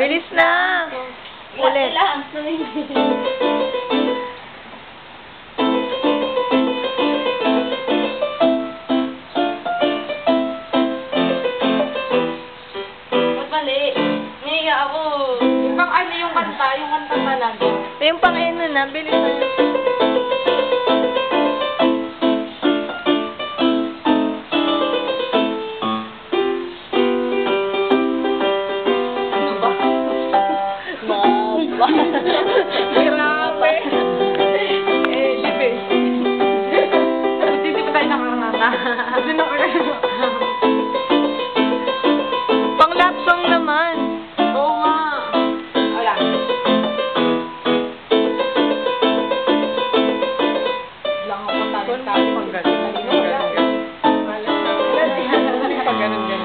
Bilis na! Ulit. lang. Ba't mali? Nihiga ako. Yung pang ano yung kanta talaga. Yung pang-ino na, bilis na. Grabe. Libe. Hindi pa tayo nakaranganga. Hindi nakaranganga. Pang-lap song naman. Oo nga. Wala. Lang ako tayo-tayo. Pag ganun. Pag ganun yan.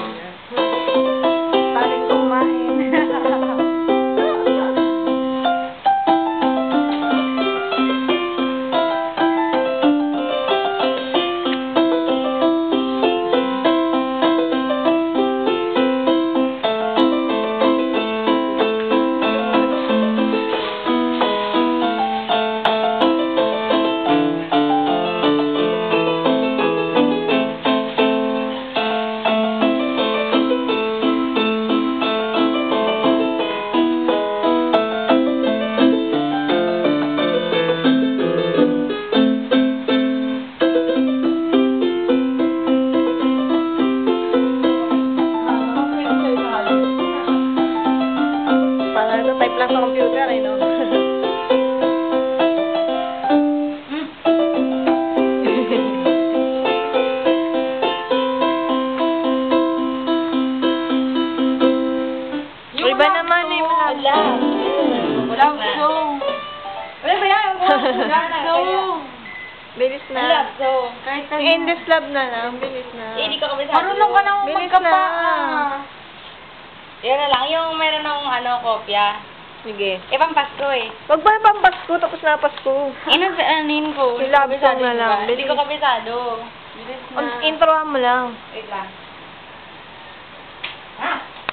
Taling kumain. Type lang sa computer, eh, no? Iba naman, eh, Wala. Wala song. Wala ba yan? Wala song. Bilis na. Wala song. Kahit na Endless love na lang, bilis na. hindi ka kabisado. Marunong ka nang Bilis magkapa. na. Yan na lang, yung meron ng kopya. Sige. Pang Pasko eh. Wag ba pang Pasko, tapos na Pasko. Anin ko. Yung love song na lang. Hindi ko kabisado. Bilis Introan mo lang. Wait lang.